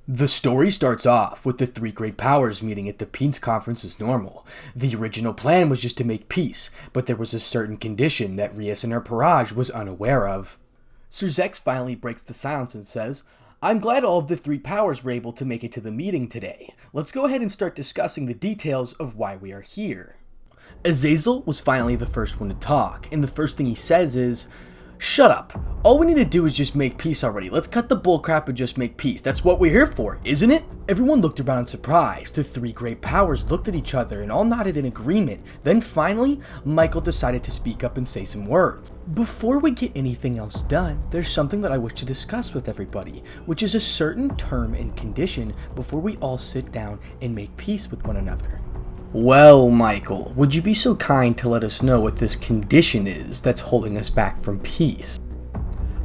The story starts off with the three great powers meeting at the peace conference as normal. The original plan was just to make peace, but there was a certain condition that Rias and her Parage was unaware of. Serzex finally breaks the silence and says, "I'm glad all of the three powers were able to make it to the meeting today. Let's go ahead and start discussing the details of why we are here." Azazel was finally the first one to talk, and the first thing he says is, "Shut up. All we need to do is just make peace already. Let's cut the bullcrap and just make peace. That's what we're here for, isn't it?" Everyone looked around in surprise. The three great powers looked at each other and all nodded in agreement. Then finally, Michael decided to speak up and say some words. "Before we get anything else done, there's something that I wish to discuss with everybody, which is a certain term and condition before we all sit down and make peace with one another." "Well, Michael, would you be so kind to let us know what this condition is that's holding us back from peace?"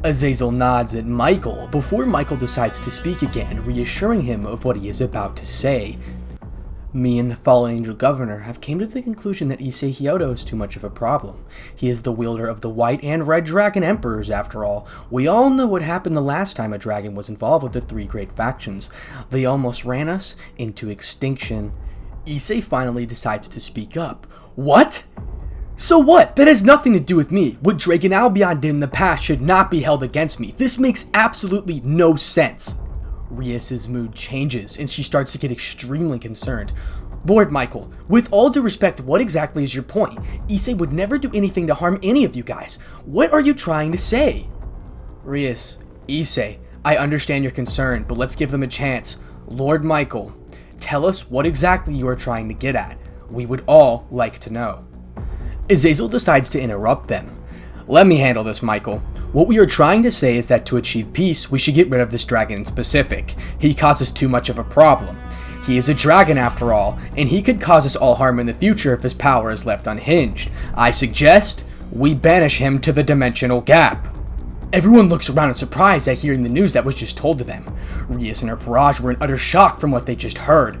Azazel nods at Michael before Michael decides to speak again, reassuring him of what he is about to say. "Me and the Fallen Angel Governor have came to the conclusion that Issei is too much of a problem. He is the wielder of the White and Red Dragon Emperors after all. We all know what happened the last time a dragon was involved with the three great factions. They almost ran us into extinction." Issei finally decides to speak up. "What? So what? That has nothing to do with me. What Dragon Albion did in the past should not be held against me. This makes absolutely no sense." Rias's mood changes and she starts to get extremely concerned. "Lord Michael, with all due respect, what exactly is your point? Issei would never do anything to harm any of you guys. What are you trying to say?" "Rias, Issei, I understand your concern, but let's give them a chance. Lord Michael, tell us what exactly you are trying to get at. We would all like to know." Azazel decides to interrupt them. "Let me handle this, Michael. What we are trying to say is that to achieve peace, we should get rid of this dragon in specific. He causes too much of a problem. He is a dragon after all, and he could cause us all harm in the future if his power is left unhinged. I suggest we banish him to the dimensional gap." Everyone looks around in surprise at hearing the news that was just told to them. Rias and her Parage were in utter shock from what they just heard.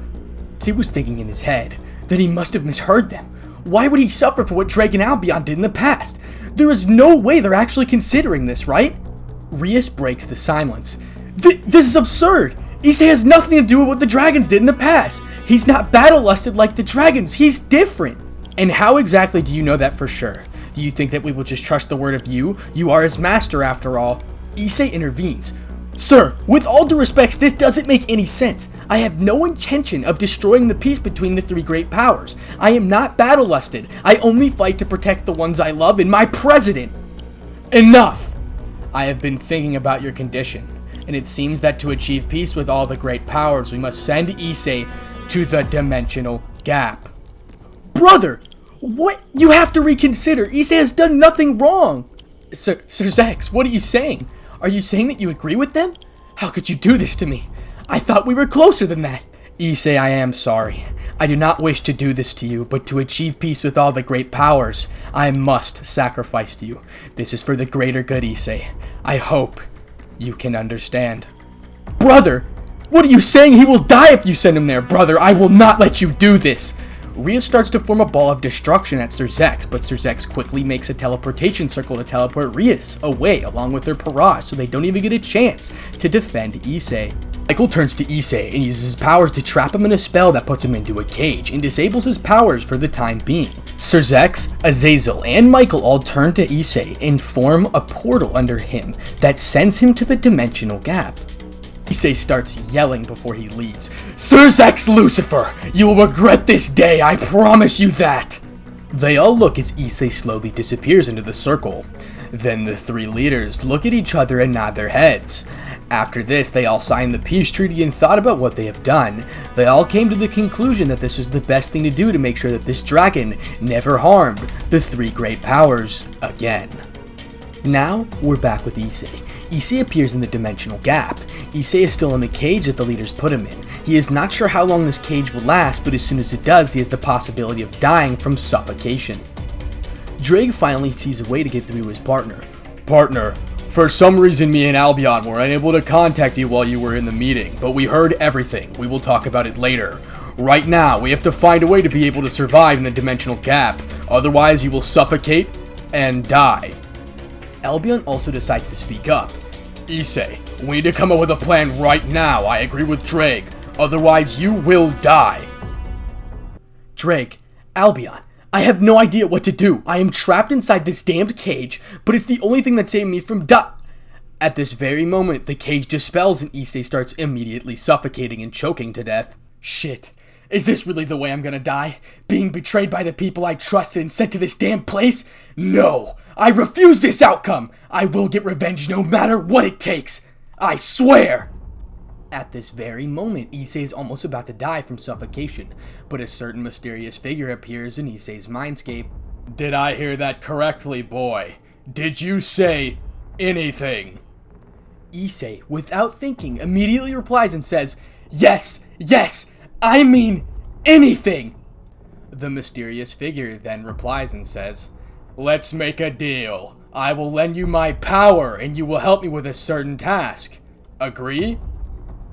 He was thinking in his head that he must have misheard them. Why would he suffer for what Dragon Albion did in the past? There is no way they're actually considering this, right? Rias breaks the silence. This is absurd! Issei has nothing to do with what the dragons did in the past. He's not battle-lusted like the dragons. He's different. And how exactly do you know that for sure? Do you think that we will just trust the word of you? You are his master after all. Issei intervenes. "Sir, with all due respects, this doesn't make any sense. I have no intention of destroying the peace between the three great powers. I am not battle-lusted. I only fight to protect the ones I love and my president." "Enough! I have been thinking about your condition, and it seems that to achieve peace with all the great powers, we must send Issei to the dimensional gap." "Brother! What? You have to reconsider. Issei has done nothing wrong." Serzex, what are you saying? Are you saying that you agree with them? How could you do this to me? I thought we were closer than that." "Issei, I am sorry. I do not wish to do this to you, but to achieve peace with all the great powers, I must sacrifice to you. This is for the greater good, Issei. I hope you can understand." "Brother, what are you saying? He will die if you send him there. Brother, I will not let you do this." Rias starts to form a ball of destruction at Serzex, but Serzex quickly makes a teleportation circle to teleport Rias away along with their Parage so they don't even get a chance to defend Issei. Michael turns to Issei and uses his powers to trap him in a spell that puts him into a cage and disables his powers for the time being. Serzex, Azazel, and Michael all turn to Issei and form a portal under him that sends him to the dimensional gap. Issei starts yelling before he leaves. "Serzex Lucifer! You will regret this day, I promise you that!" They all look as Issei slowly disappears into the circle. Then the three leaders look at each other and nod their heads. After this, they all signed the peace treaty and thought about what they have done. They all came to the conclusion that this was the best thing to do to make sure that this dragon never harmed the three great powers again. Now, we're back with Issei. Issei appears in the dimensional gap. Issei is still in the cage that the leaders put him in. He is not sure how long this cage will last, but as soon as it does, he has the possibility of dying from suffocation. Drake finally sees a way to get through to his partner. "Partner, for some reason me and Albion were unable to contact you while you were in the meeting, but we heard everything. We will talk about it later. Right now, we have to find a way to be able to survive in the dimensional gap. Otherwise, you will suffocate and die." Albion also decides to speak up. Issei, we need to come up with a plan right now. I agree with Drake. Otherwise, you will die. Drake, Albion, I have no idea what to do. I am trapped inside this damned cage, but it's the only thing that saved me from At this very moment, the cage dispels and Issei starts immediately suffocating and choking to death. Shit. Is this really the way I'm gonna die? Being betrayed by the people I trusted and sent to this damn place? No! I refuse this outcome! I will get revenge no matter what it takes! I swear! At this very moment, Issei is almost about to die from suffocation, but a certain mysterious figure appears in Issei's mindscape. Did I hear that correctly, boy? Did you say anything? Issei, without thinking, immediately replies and says, Yes! Yes! I mean anything! The mysterious figure then replies and says, Let's make a deal. I will lend you my power and you will help me with a certain task. Agree?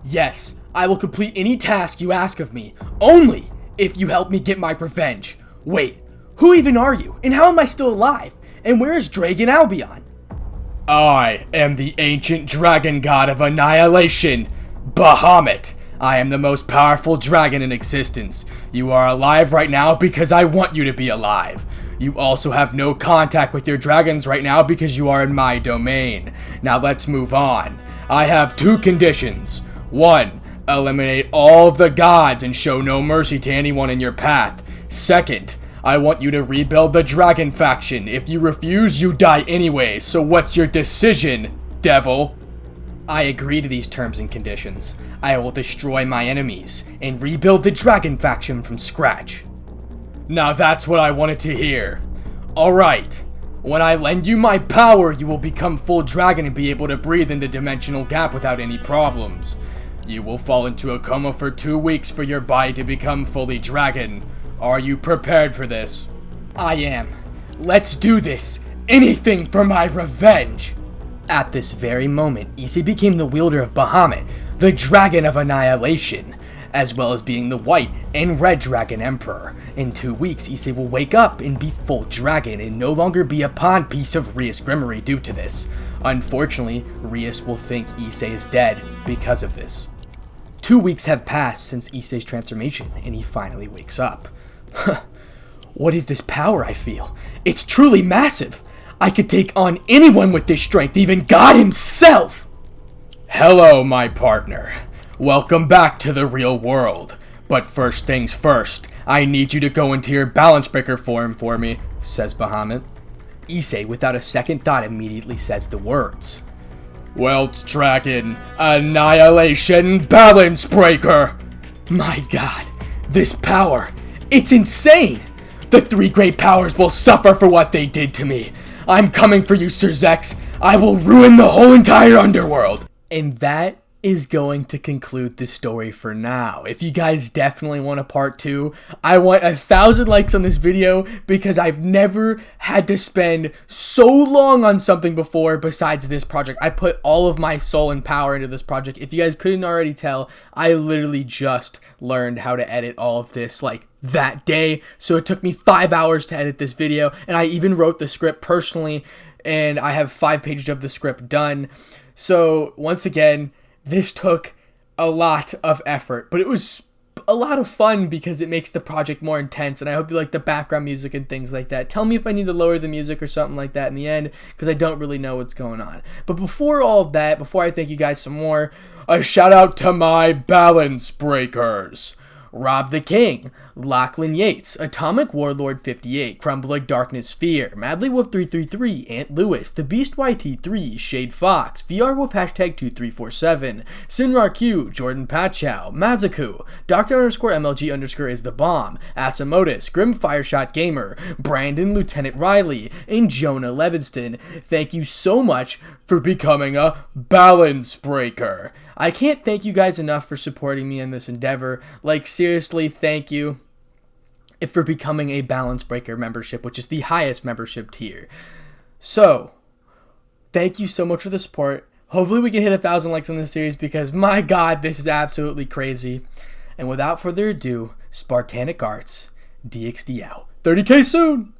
Yes, I will complete any task you ask of me, only if you help me get my revenge. Wait, who even are you? And how am I still alive? And where is Dragon Albion? I am the ancient dragon god of Annihilation, Bahamut. I am the most powerful dragon in existence. You are alive right now because I want you to be alive. You also have no contact with your dragons right now because you are in my domain. Now let's move on. I have 2 conditions. 1. Eliminate all of the gods and show no mercy to anyone in your path. 2nd, I want you to rebuild the dragon faction. If you refuse, you die anyway. So what's your decision, devil? I agree to these terms and conditions. I will destroy my enemies and rebuild the dragon faction from scratch. Now that's what I wanted to hear. Alright, when I lend you my power, you will become full dragon and be able to breathe in the dimensional gap without any problems. You will fall into a coma for 2 weeks for your body to become fully dragon. Are you prepared for this? I am. Let's do this. Anything for my revenge. At this very moment, Issei became the wielder of Bahamut, the Dragon of Annihilation, as well as being the White and Red Dragon Emperor. In 2 weeks, Issei will wake up and be full dragon and no longer be a pawn piece of Rias Grimory due to this. Unfortunately, Rias will think Issei is dead because of this. 2 weeks have passed since Issei's transformation and he finally wakes up. What is this power I feel? It's truly massive! I could take on anyone with this strength, even God himself! Hello, my partner. Welcome back to the real world. But first things first, I need you to go into your balance breaker form for me, says Bahamut. Issei, without a second thought, immediately says the words. Welt's Dragon, Annihilation Balance Breaker! My god, this power, it's insane! The 3 great powers will suffer for what they did to me. I'm coming for you, Sir Zex. I will ruin the whole entire underworld. And that is going to conclude the story for now. If you guys definitely want a part 2, I want 1,000 likes on this video because I've never had to spend so long on something before besides this project. I put all of my soul and power into this project. If you guys couldn't already tell, I literally just learned how to edit all of this like that day. So it took me 5 hours to edit this video, and I even wrote the script personally, and I have 5 pages of the script done. So once again, this took a lot of effort, but it was a lot of fun because it makes the project more intense, and I hope you like the background music and things like that. Tell me if I need to lower the music or something like that in the end, because I don't really know what's going on. But before all of that, before I thank you guys some more, a shout out to my balance breakers. Rob the King, Lachlan Yates, Atomic Warlord 58, Crumbling Darkness Fear, Madly Wolf 333, Ant Lewis, The Beast YT3, Shade Fox, VR Wolf #2347, Sinrar Q, Jordan Pachow, Mazaku, Dr_MLG_ is the bomb, Asamotus, Grim Fireshot Gamer, Brandon Lieutenant Riley, and Jonah Levinston. Thank you so much for becoming a balance breaker. I can't thank you guys enough for supporting me in this endeavor. Like, seriously, thank you for becoming a balance breaker membership, which is the highest membership tier. So, thank you so much for the support. Hopefully we can hit 1,000 likes on this series because, my god, this is absolutely crazy. And without further ado, Spartanic ArtzDxD out. 30k soon!